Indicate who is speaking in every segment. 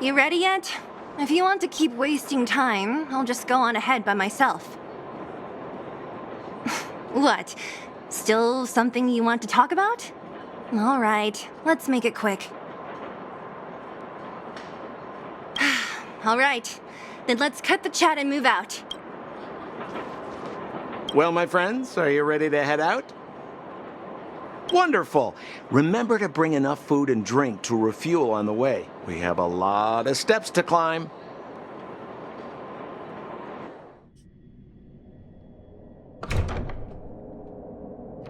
Speaker 1: You ready yet? If you want to keep wasting time, I'll just go on ahead by myself. What? Still something you want to talk about? All right, let's make it quick. All right, then let's cut the chat and move out.
Speaker 2: Well, my friends, are you ready to head out? Wonderful. Remember to bring enough food and drink to refuel on the way. We have a lot of steps to climb.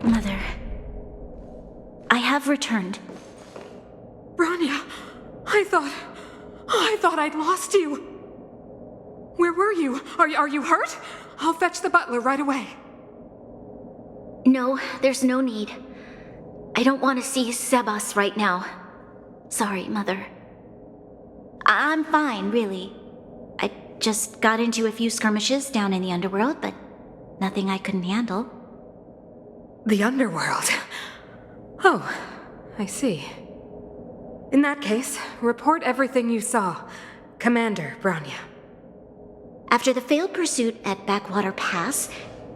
Speaker 3: Mother, I have returned.
Speaker 4: Bronya, I thought I'd lost you. Where were you? Are you hurt? I'll fetch the butler right away.
Speaker 3: No, there's no need. I don't want to see Sebas right now. Sorry, Mother. I'm fine, really. I just got into a few skirmishes down in the underworld, but nothing I couldn't handle.
Speaker 4: The underworld? Oh, I see. In that case, report everything you saw. Commander Bronya.
Speaker 3: After the failed pursuit at Backwater Pass,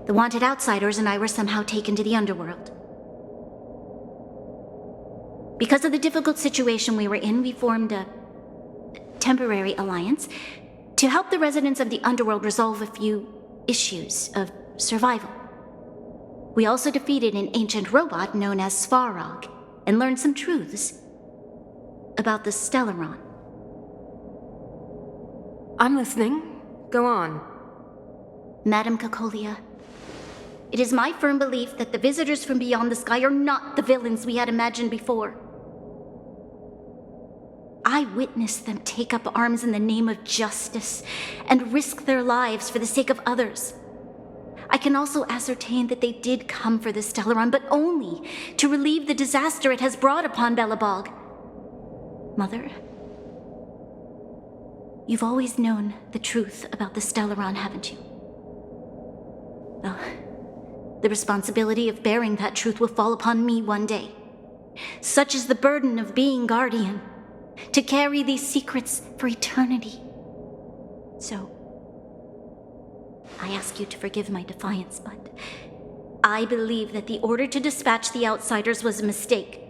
Speaker 3: the wanted outsiders and I were somehow taken to the underworld. Because of the difficult situation we were in, we formed a temporary alliance to help the residents of the underworld resolve a few issues of survival. We also defeated an ancient robot known as Svarog and learned some truths about the Stellaron.
Speaker 4: I'm listening. Go on.
Speaker 3: Madam Cocolia, it is my firm belief that the visitors from beyond the sky are not the villains we had imagined before. I witnessed them take up arms in the name of justice and risk their lives for the sake of others. I can also ascertain that they did come for the Stellaron, but only to relieve the disaster it has brought upon Belobog. Mother, you've always known the truth about the Stellaron, haven't you? Well, the responsibility of bearing that truth will fall upon me one day. Such is the burden of being guardian, to carry these secrets for eternity. So, I ask you to forgive my defiance, but I believe that the order to dispatch the outsiders was a mistake.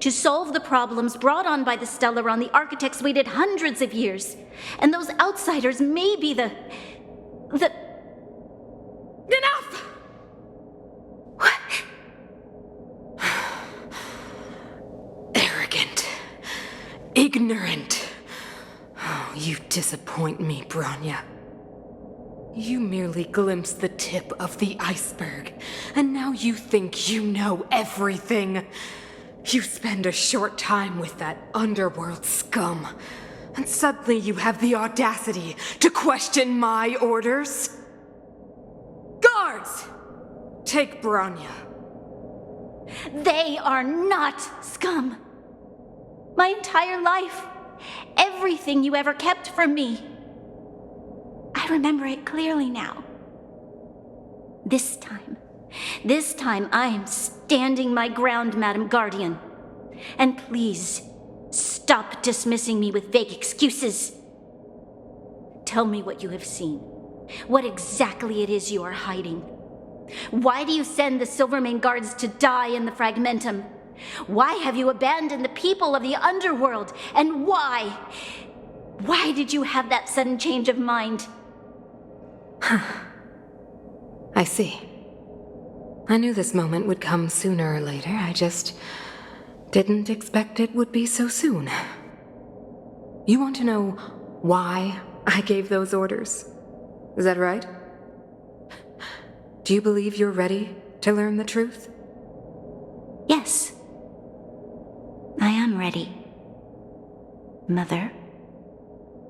Speaker 3: To solve the problems brought on by the Stellaron, the architects waited hundreds of years, and those outsiders may be the...
Speaker 4: Enough! Arrogant. Ignorant. Oh, you disappoint me, Bronya. You merely glimpsed the tip of the iceberg, and now you think you know everything. You spend a short time with that underworld scum, and suddenly you have the audacity to question my orders? Guards! Take Bronya.
Speaker 3: They are not scum. My entire life, everything you ever kept from me. I remember it clearly now. This time I am standing my ground, Madam Guardian. And please, stop dismissing me with vague excuses. Tell me what you have seen. What exactly it is you are hiding. Why do you send the Silvermane guards to die in the Fragmentum? Why have you abandoned the people of the underworld? And why? Why did you have that sudden change of mind?
Speaker 4: I see. I knew this moment would come sooner or later. I just didn't expect it would be so soon. You want to know why I gave those orders? Is that right? Do you believe you're ready to learn the truth?
Speaker 3: Yes. I am ready. Mother?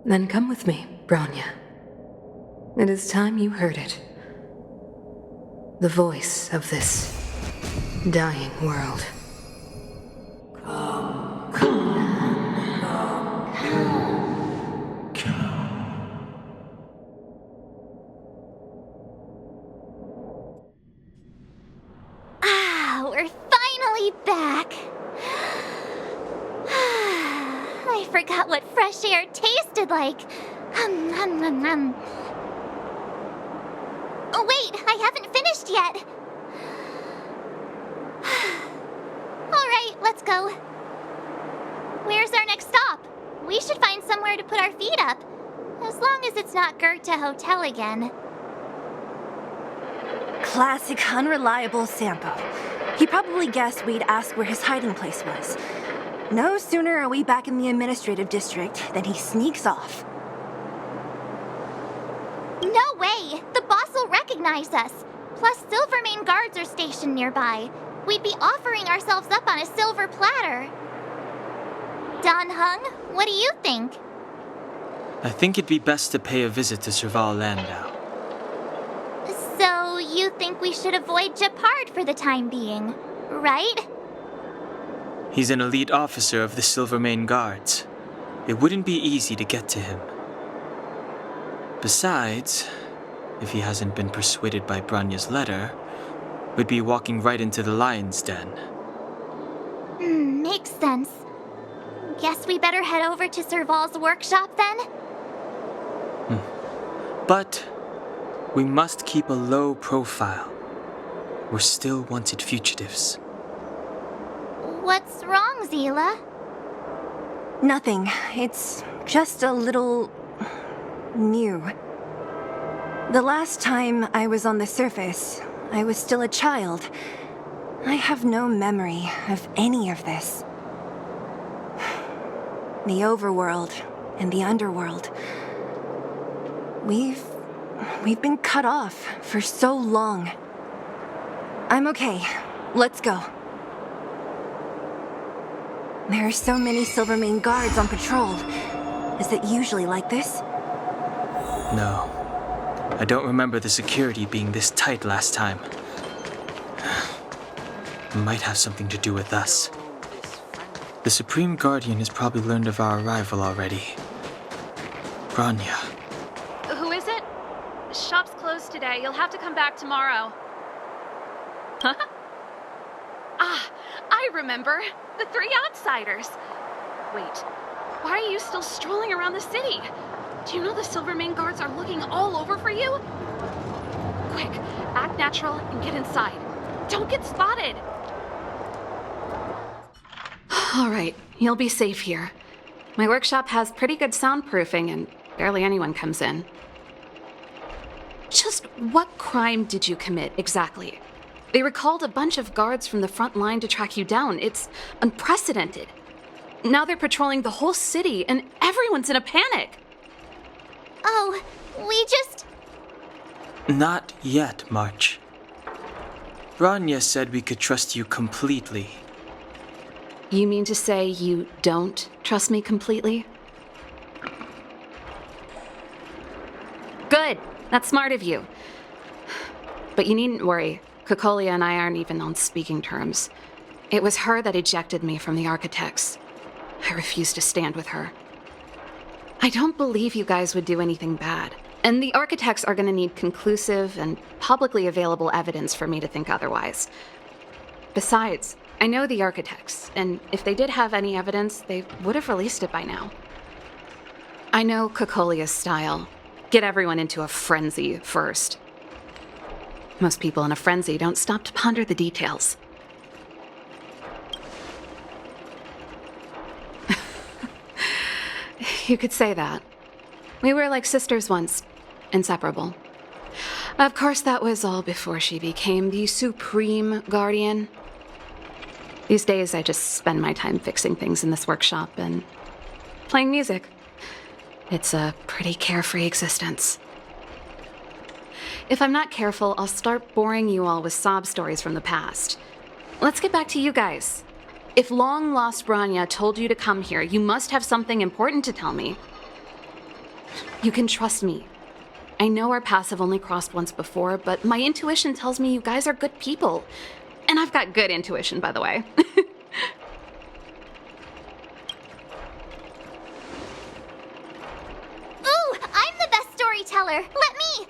Speaker 4: Then come with me, Bronya. It is time you heard it. The voice of this dying world.
Speaker 5: We're finally back. I
Speaker 3: forgot what fresh air tasted like. Oh, wait, I haven't finished yet. All right, let's go. Where's our next stop? We should find somewhere to put our feet up. As long as it's not Goethe Hotel again.
Speaker 1: Classic unreliable Sampo. He probably guessed we'd ask where his hiding place was. No sooner are we back in the administrative district than he sneaks off.
Speaker 3: No way! The boss will recognize us. Plus, Silvermane guards are stationed nearby. We'd be offering ourselves up on a silver platter. Dan Heng, what do you think?
Speaker 5: I think it'd be best to pay a visit to Serval Landau.
Speaker 3: So, you think we should avoid Japard for the time being, right?
Speaker 5: He's an elite officer of the Silvermane Guards. It wouldn't be easy to get to him. Besides, if he hasn't been persuaded by Branya's letter, we'd be walking right into the lion's den.
Speaker 3: Makes sense. Guess we better head over to Serval's workshop then?
Speaker 5: But we must keep a low profile. We're still wanted fugitives.
Speaker 3: What's wrong, Zila?
Speaker 1: Nothing. It's just a little new. The last time I was on the surface, I was still a child. I have no memory of any of this. The overworld and the underworld. We've been cut off for so long. I'm okay. Let's go. There are so many Silvermane guards on patrol. Is it usually like this?
Speaker 5: No. I don't remember the security being this tight last time. Might have something to do with us. The Supreme Guardian has probably learned of our arrival already. Branya.
Speaker 6: Who is it? Shop's closed today. You'll have to come back tomorrow. Huh? Ah, I remember. The three outsiders. Wait, why are you still strolling around the city? Do you know the Silvermane guards are looking all over for you? Quick, act natural and get inside. Don't get spotted.
Speaker 4: All right, you'll be safe here. My workshop has pretty good soundproofing and barely anyone comes in. Just what crime did you commit exactly? They recalled a bunch of guards from the front line to track you down. It's unprecedented. Now they're patrolling the whole city and everyone's in a panic.
Speaker 3: Oh, we just...
Speaker 5: Not yet, March. Branya said we could trust you completely.
Speaker 4: You mean to say you don't trust me completely? Good. That's smart of you. But you needn't worry. Cocolia and I aren't even on speaking terms. It was her that ejected me from the Architects. I refuse to stand with her. I don't believe you guys would do anything bad. And the Architects are going to need conclusive and publicly available evidence for me to think otherwise. Besides, I know the Architects, and if they did have any evidence, they would have released it by now. I know Cocolia's style. Get everyone into a frenzy first. Most people in a frenzy don't stop to ponder the details. You could say that. We were like sisters once, inseparable. Of course, that was all before she became the Supreme Guardian. These days, I just spend my time fixing things in this workshop and playing music. It's a pretty carefree existence. If I'm not careful, I'll start boring you all with sob stories from the past. Let's get back to you guys. If long-lost Branya told you to come here, you must have something important to tell me. You can trust me. I know our paths have only crossed once before, but my intuition tells me you guys are good people. And I've got good intuition, by the way.
Speaker 3: Ooh, I'm the best storyteller. Let me!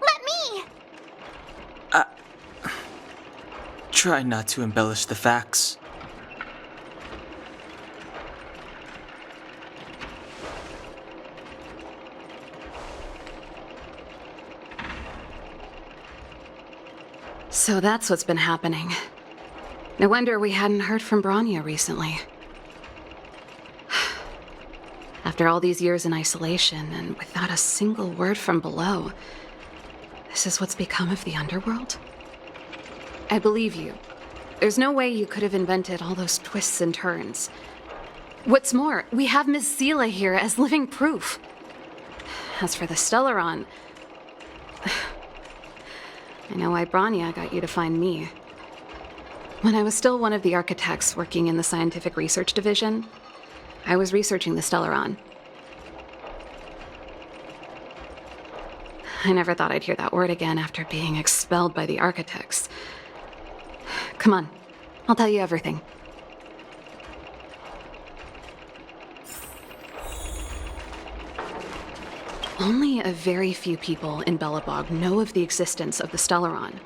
Speaker 5: Try not to embellish the facts.
Speaker 7: So that's what's been happening. No wonder we hadn't heard from Bronya recently. After all these years in isolation and without a single word from below, this is what's become of the underworld? I believe you. There's no way you could have invented all those twists and turns. What's more, we have Miss Seele here as living proof. As for the Stellaron, I know why Bronya got you to find me. When I was still one of the architects working in the scientific research division, I was researching the Stellaron. I never thought I'd hear that word again after being expelled by the architects. Come on, I'll tell you everything. Only a very few people in Belobog know of the existence of the Stellaron.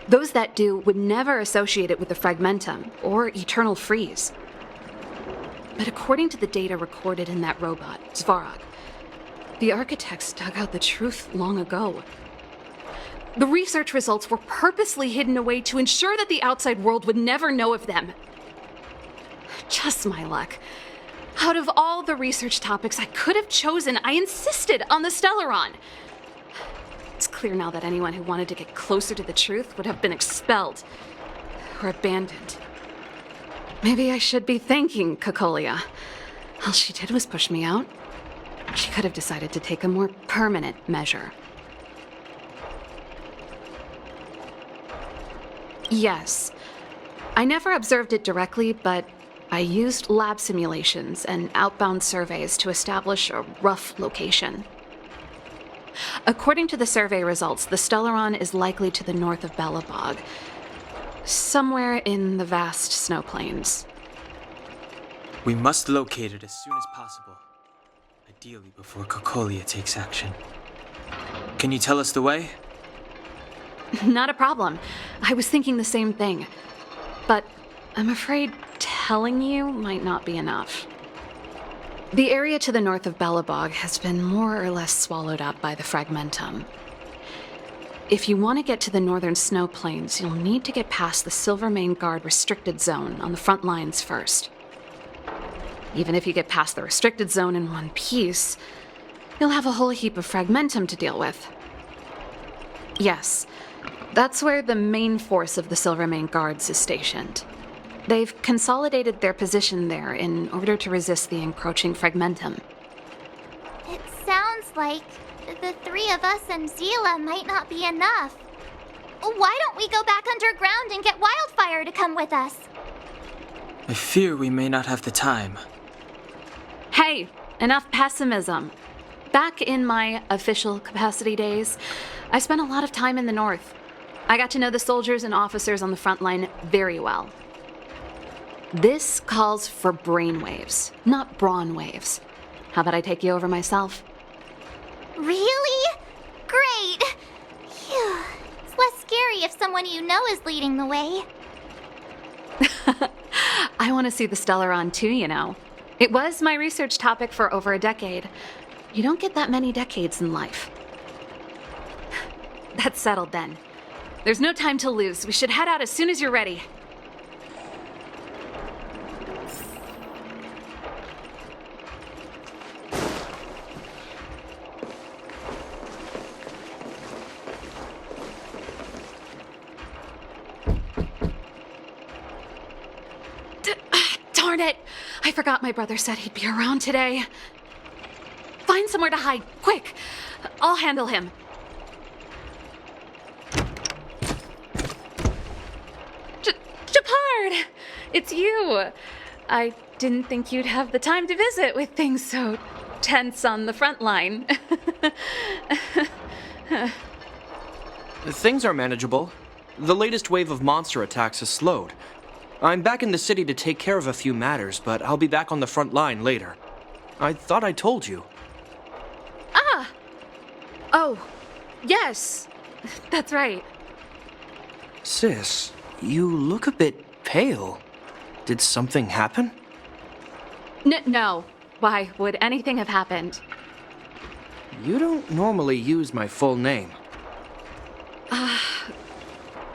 Speaker 7: Those that do would never associate it with the Fragmentum or Eternal Freeze. But according to the data recorded in that robot, Svarog, the architects dug out the truth long ago. The research results were purposely hidden away to ensure that the outside world would never know of them. Just my luck. Out of all the research topics I could have chosen, I insisted on the Stellaron. It's clear now that anyone who wanted to get closer to the truth would have been expelled or abandoned. Maybe I should be thanking Cocolia. All she did was push me out. She could have decided to take a more permanent measure. Yes. I never observed it directly, but I used lab simulations and outbound surveys to establish a rough location. According to the survey results, the Stellaron is likely to the north of Belobog, somewhere in the vast snow plains.
Speaker 5: We must locate it as soon as possible. Ideally before Cocolia takes action. Can you tell us the way?
Speaker 7: Not a problem. I was thinking the same thing. But I'm afraid telling you might not be enough. The area to the north of Belobog has been more or less swallowed up by the Fragmentum. If you want to get to the northern snow plains, you'll need to get past the Silvermane Guard restricted zone on the front lines first. Even if you get past the restricted zone in one piece, you'll have a whole heap of Fragmentum to deal with. Yes, that's where the main force of the Silvermane Guards is stationed. They've consolidated their position there in order to resist the encroaching Fragmentum.
Speaker 3: It sounds like the three of us and Seele might not be enough. Why don't we go back underground and get Wildfire to come with us?
Speaker 5: I fear we may not have the time.
Speaker 7: Hey, enough pessimism. Back in my official capacity days, I spent a lot of time in the north. I got to know the soldiers and officers on the front line very well. This calls for brainwaves, not brawn waves. How about I take you over myself?
Speaker 3: Really? Great! Phew. It's less scary if someone you know is leading the way.
Speaker 7: I want to see the Stellaron too, you know. It was my research topic for over a decade. You don't get that many decades in life. That's settled then. There's no time to lose. We should head out as soon as you're ready. Darn it! I forgot my brother said he'd be around today. Find somewhere to hide, quick! I'll handle him. Gepard! It's you! I didn't think you'd have the time to visit with things so tense on the front line.
Speaker 8: Things are manageable. The latest wave of monster attacks has slowed. I'm back in the city to take care of a few matters, but I'll be back on the front line later. I thought I told you.
Speaker 7: Ah! Oh, yes. That's right.
Speaker 8: Sis, you look a bit pale. Did something happen?
Speaker 7: No. Why would anything have happened?
Speaker 8: You don't normally use my full name.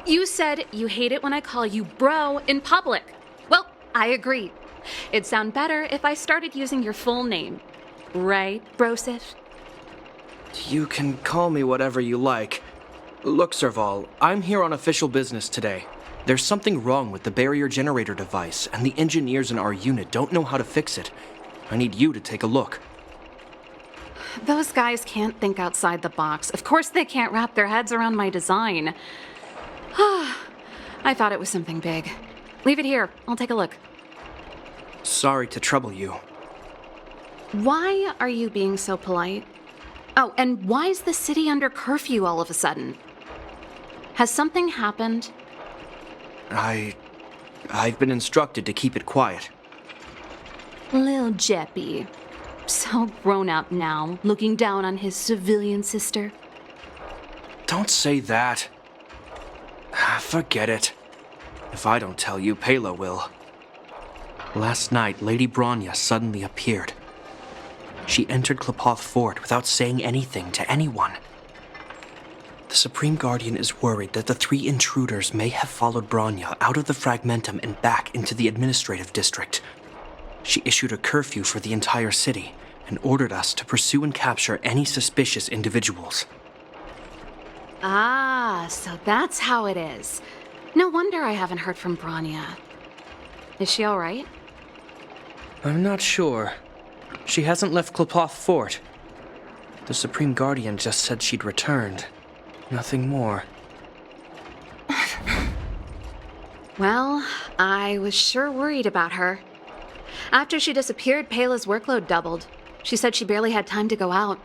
Speaker 7: You said you hate it when I call you bro in public. Well, I agree. It'd sound better if I started using your full name. Right, Brosif?
Speaker 8: You can call me whatever you like. Look, Serval, I'm here on official business today. There's something wrong with the barrier generator device, and the engineers in our unit don't know how to fix it. I need you to take a look.
Speaker 7: Those guys can't think outside the box. Of course they can't wrap their heads around my design. I thought it was something big. Leave it here. I'll take a look.
Speaker 8: Sorry to trouble you.
Speaker 7: Why are you being so polite? Oh, and why is the city under curfew all of a sudden? Has something happened?
Speaker 8: I've been instructed to keep it quiet.
Speaker 7: Lil Jeppy. So grown up now, looking down on his civilian sister.
Speaker 8: Don't say that. Forget it. If I don't tell you, Pela will. Last night, Lady Bronya suddenly appeared. She entered Klepoth Fort without saying anything to anyone. The Supreme Guardian is worried that the 3 intruders may have followed Bronya out of the Fragmentum and back into the administrative district. She issued a curfew for the entire city and ordered us to pursue and capture any suspicious individuals.
Speaker 7: Ah, so that's how it is. No wonder I haven't heard from Bronya. Is she all right?
Speaker 8: I'm not sure. She hasn't left Klepoth Fort. The Supreme Guardian just said she'd returned. Nothing more.
Speaker 7: Well, I was sure worried about her. After she disappeared, Pela's workload doubled. She said she barely had time to go out.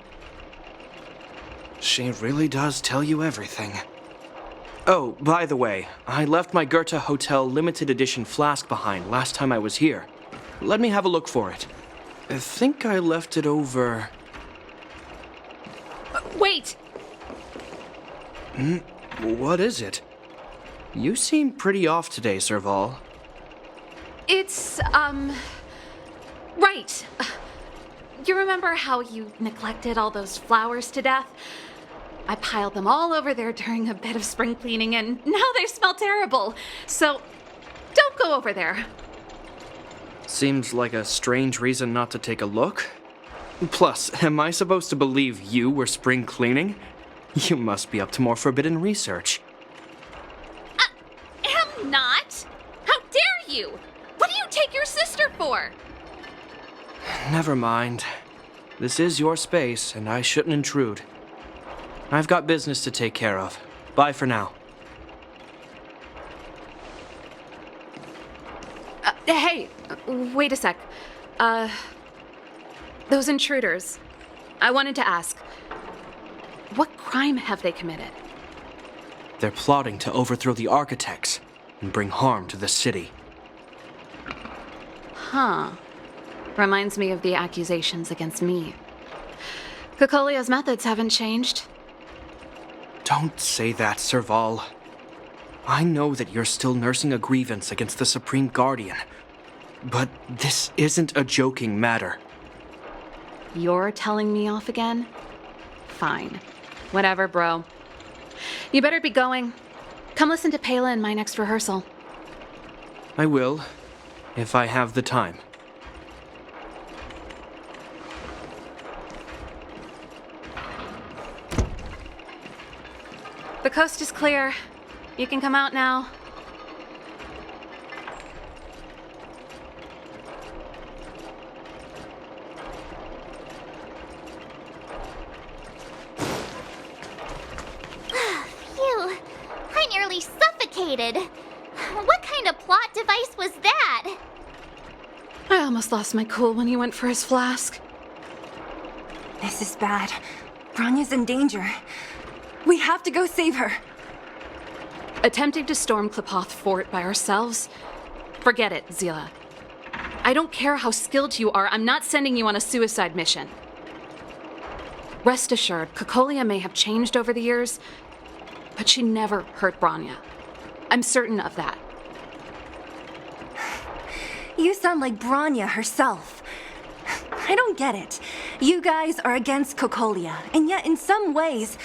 Speaker 8: She really does tell you everything. Oh, by the way, I left my Goethe Hotel limited edition flask behind last time I was here. Let me have a look for it. I think I left it over...
Speaker 7: Wait!
Speaker 8: What is it? You seem pretty off today, Serval.
Speaker 7: It's, right. You remember how you neglected all those flowers to death? I piled them all over there during a bit of spring cleaning, and now they smell terrible. So, don't go over there.
Speaker 8: Seems like a strange reason not to take a look. Plus, am I supposed to believe you were spring cleaning? You must be up to more forbidden research.
Speaker 3: Am not! How dare you! What do you take your sister for?
Speaker 8: Never mind. This is your space, and I shouldn't intrude. I've got business to take care of. Bye for now.
Speaker 7: Hey, wait a sec. Those intruders. I wanted to ask, what crime have they committed?
Speaker 8: They're plotting to overthrow the architects and bring harm to the city.
Speaker 7: Huh. Reminds me of the accusations against me. Kokolia's methods haven't changed.
Speaker 8: Don't say that, Serval. I know that you're still nursing a grievance against the Supreme Guardian, but this isn't a joking matter.
Speaker 7: You're telling me off again? Fine. Whatever, bro. You better be going. Come listen to Pela in my next rehearsal.
Speaker 8: I will, if I have the time.
Speaker 7: The coast is clear. You can come out now.
Speaker 3: Phew, I nearly suffocated. What kind of plot device was that?
Speaker 7: I almost lost my cool when he went for his flask.
Speaker 1: This is bad. Bronya's in danger. We have to go save her.
Speaker 7: Attempting to storm Klepoth Fort by ourselves? Forget it, Zila. I don't care how skilled you are, I'm not sending you on a suicide mission. Rest assured, Kokolia may have changed over the years, but she never hurt Bronya. I'm certain of that.
Speaker 1: You sound like Bronya herself. I don't get it. You guys are against Kokolia, and yet in some ways,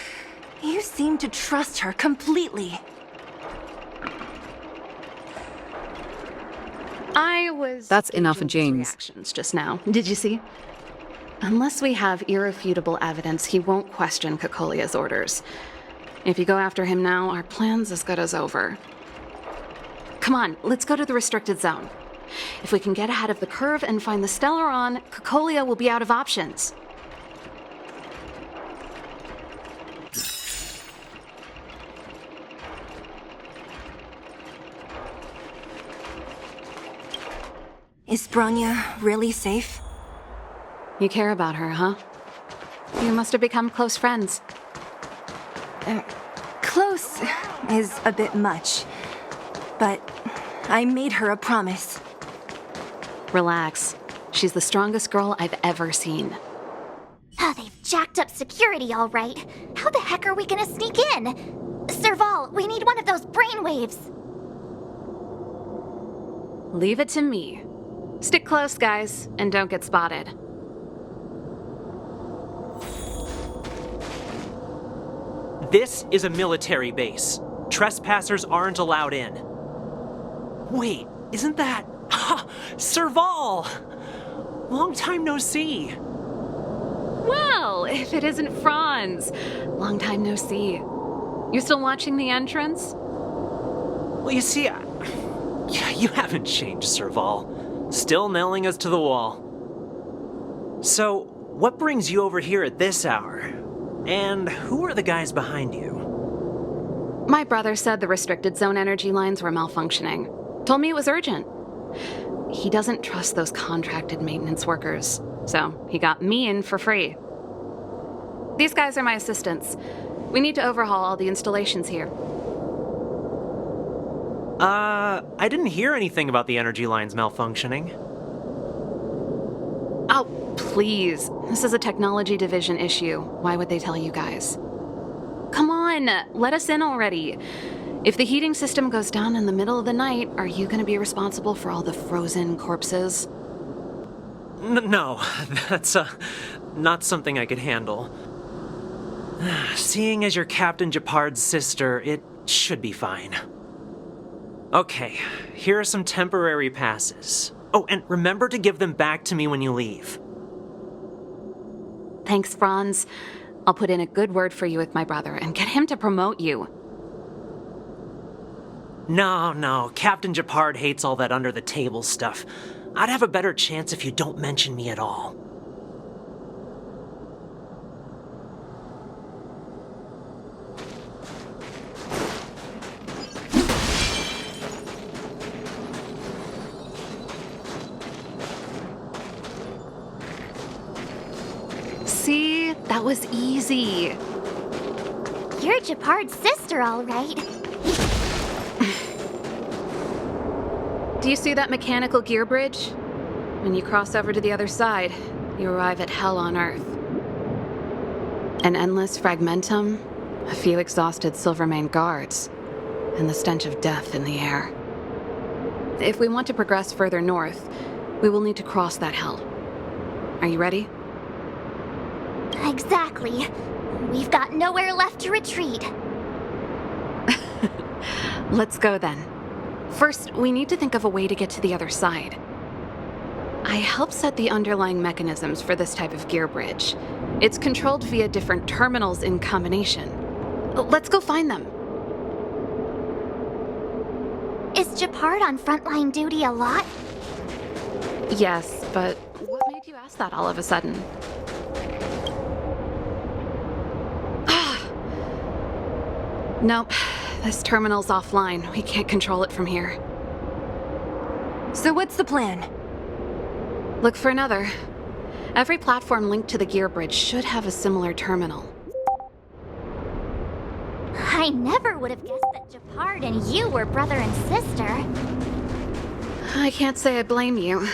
Speaker 1: you seem to trust her completely.
Speaker 7: I was.
Speaker 9: That's enough,
Speaker 7: gauging his
Speaker 9: James.
Speaker 7: Reactions just now. Did you see? Unless we have irrefutable evidence, he won't question Cocolia's orders. If you go after him now, our plan's as good as over. Come on, let's go to the restricted zone. If we can get ahead of the curve and find the Stellaron, Cocolia will be out of options.
Speaker 1: Is Bronya really safe?
Speaker 7: You care about her, huh? You must have become close friends.
Speaker 1: Close is a bit much, but I made her a promise.
Speaker 7: Relax. She's the strongest girl I've ever seen.
Speaker 3: Oh, they've jacked up security all right. How the heck are we gonna sneak in? Serval, we need one of those brainwaves.
Speaker 7: Leave it to me. Stick close, guys, and don't get spotted.
Speaker 10: This is a military base. Trespassers aren't allowed in. Wait, isn't that... Serval! Long time no see.
Speaker 7: Well, if it isn't Franz. Long time no see. You still watching the entrance?
Speaker 10: Well, you see, you haven't changed, Serval. Still nailing us to the wall. So, what brings you over here at this hour? And who are the guys behind you?
Speaker 7: My brother said the restricted zone energy lines were malfunctioning. Told me it was urgent. He doesn't trust those contracted maintenance workers, so he got me in for free. These guys are my assistants. We need to overhaul all the installations here.
Speaker 10: I didn't hear anything about the energy lines malfunctioning.
Speaker 7: Oh, please. This is a technology division issue. Why would they tell you guys? Come on, let us in already. If the heating system goes down in the middle of the night, are you going to be responsible for all the frozen corpses?
Speaker 10: No, that's not something I could handle. Seeing as you're Captain Gepard's sister, it should be fine. Okay, here are some temporary passes. Oh, and remember to give them back to me when you leave.
Speaker 7: Thanks, Franz. I'll put in a good word for you with my brother and get him to promote you.
Speaker 10: No, Captain Gepard hates all that under-the-table stuff. I'd have a better chance if you don't mention me at all.
Speaker 7: See? That was easy.
Speaker 3: You're Gepard's sister, all right.
Speaker 7: Do you see that mechanical gear bridge? When you cross over to the other side, you arrive at hell on Earth. An endless fragmentum, a few exhausted Silvermane guards, and the stench of death in the air. If we want to progress further north, we will need to cross that hell. Are you ready?
Speaker 3: Exactly. We've got nowhere left to retreat.
Speaker 7: Let's go then. First, we need to think of a way to get to the other side. I helped set the underlying mechanisms for this type of gear bridge. It's controlled via different terminals in combination. Let's go find them.
Speaker 3: Is Gepard on frontline duty a lot?
Speaker 7: Yes, but what made you ask that all of a sudden? Nope. This terminal's offline. We can't control it from here.
Speaker 1: So what's the plan?
Speaker 7: Look for another. Every platform linked to the gear bridge should have a similar terminal.
Speaker 3: I never would have guessed that Gepard and you were brother and sister.
Speaker 7: I can't say I blame you.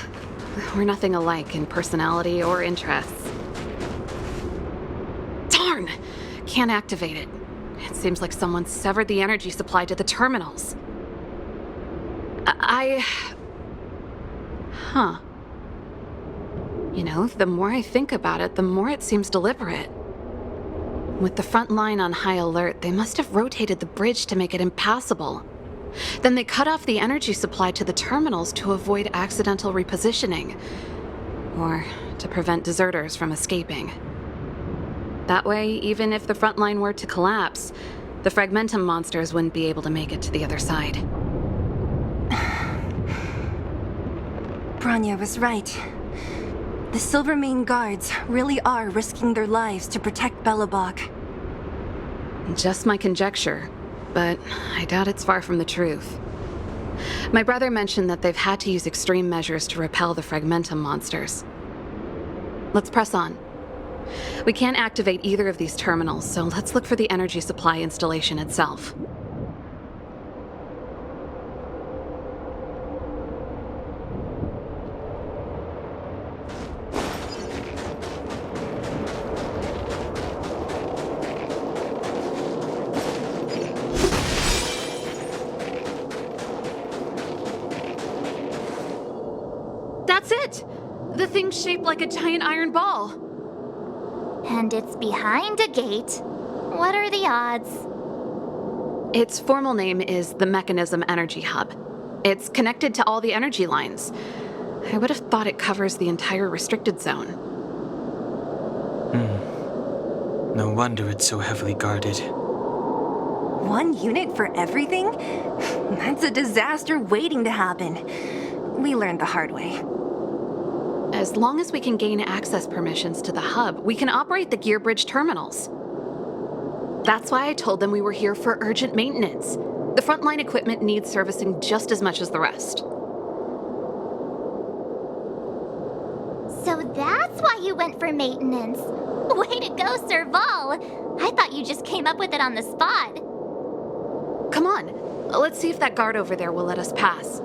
Speaker 7: We're nothing alike in personality or interests. Darn! Can't activate it. It seems like someone severed the energy supply to the terminals. Huh. You know, the more I think about it, the more it seems deliberate. With the front line on high alert, they must have rotated the bridge to make it impassable. Then they cut off the energy supply to the terminals to avoid accidental repositioning, or to prevent deserters from escaping. That way, even if the front line were to collapse, the Fragmentum monsters wouldn't be able to make it to the other side.
Speaker 1: Bronya was right. The Silvermane guards really are risking their lives to protect Belobog.
Speaker 7: Just my conjecture, but I doubt it's far from the truth. My brother mentioned that they've had to use extreme measures to repel the Fragmentum monsters. Let's press on. We can't activate either of these terminals, so let's look for the energy supply installation itself. That's it! The thing's shaped like a giant iron ball.
Speaker 9: And it's behind a gate. What are the odds?
Speaker 7: Its formal name is the Mechanism Energy Hub. It's connected to all the energy lines. I would have thought it covers the entire restricted zone.
Speaker 5: No wonder it's so heavily guarded.
Speaker 1: One unit for everything? That's a disaster waiting to happen. We learned the hard way.
Speaker 7: As long as we can gain access permissions to the hub, we can operate the gear bridge terminals. That's why I told them we were here for urgent maintenance. The frontline equipment needs servicing just as much as the rest.
Speaker 9: So that's why you went for maintenance. Way to go, Serval! I thought you just came up with it on the spot.
Speaker 7: Come on, let's see if that guard over there will let us pass.